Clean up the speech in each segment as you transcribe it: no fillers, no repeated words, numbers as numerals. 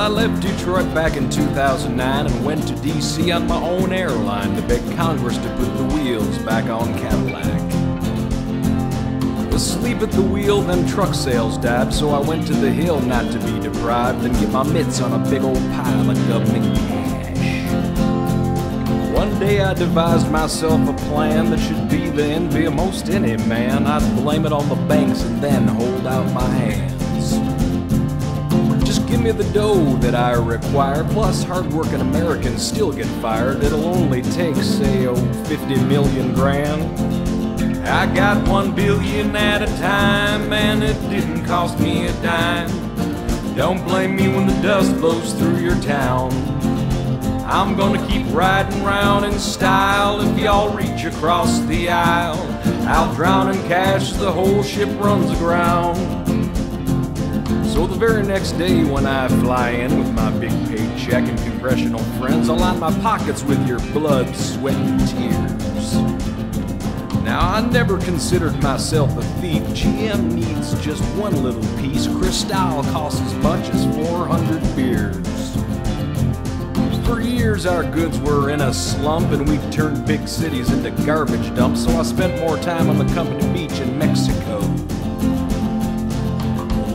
I left Detroit back in 2009 and went to DC on my own airline to beg Congress to put the wheels back on Cadillac. Asleep at the wheel, then truck sales died, so I went to the hill not to be deprived and get my mitts on a big old pile of government cash. One day I devised myself a plan that should be the envy of most any man. I'd blame it on the banks and then hold out my hands. Just give me the dough that I require, plus hard-working Americans still get fired. It'll only take, say, 50 million grand. I got 1 billion at a time, and it didn't cost me a dime. Don't blame me when the dust blows through your town. I'm gonna keep riding round in style. If y'all reach across the aisle, I'll drown in cash, the whole ship runs aground. So the very next day when I fly in with my big paycheck and congressional friends, I'll line my pockets with your blood, sweat, and tears. Now, I never considered myself a thief. GM needs just one little piece. Cristal costs as much as 400 beers. For years, our goods were in a slump, and we turned big cities into garbage dumps, so I spent more time on the company beach in Mexico.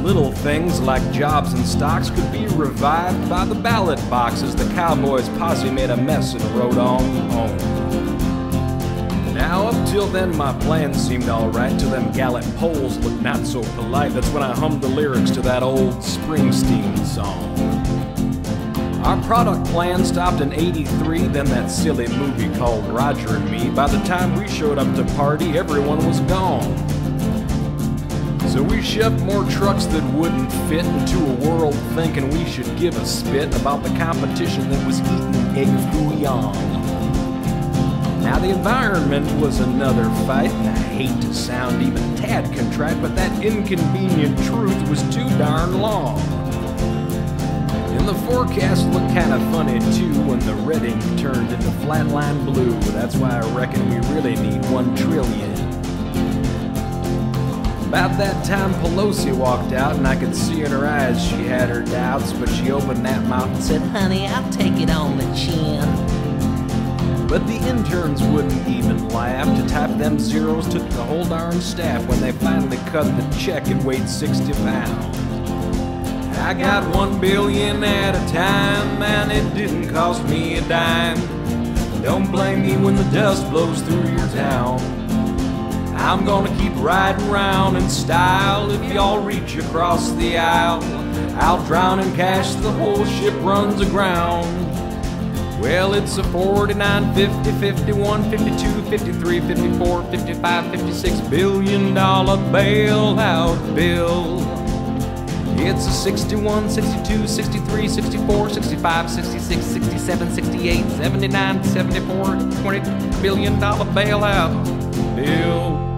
Little things like jobs and stocks could be revived by the ballot boxes. The Cowboys posse made a mess and rode on home. Now, up till then, my plan seemed alright, till them Gallup polls looked not so polite. That's when I hummed the lyrics to that old Springsteen song. Our product plan stopped in '83, then that silly movie called Roger and Me. By the time we showed up to party, everyone was gone. So we shoved more trucks that wouldn't fit into a world thinking we should give a spit about the competition that was eating egg fouillon. Now the environment was another fight, and I hate to sound even a tad contrite, but that inconvenient truth was too darn long. And the forecast looked kind of funny too when the red ink turned into flatline blue. That's why I reckon we really need 1 trillion. About that time Pelosi walked out, and I could see in her eyes she had her doubts, but she opened that mouth and said, "Honey, I'll take it on the chin." But the interns wouldn't even laugh. To type them zeros took the whole darn staff. When they finally cut the check, it weighed 60 pounds. I got 1 billion at a time, and it didn't cost me a dime. Don't blame me when the dust blows through your town. I'm gonna keep riding round in style. If y'all reach across the aisle, I'll drown in cash, the whole ship runs aground. Well, it's a 49, 50, 51, 52, 53, 54, 55, 56 billion dollar bailout bill. It's a 61, 62, 63, 64, 65, 66, 67, 68, 79, 74, $20 billion bailout bill.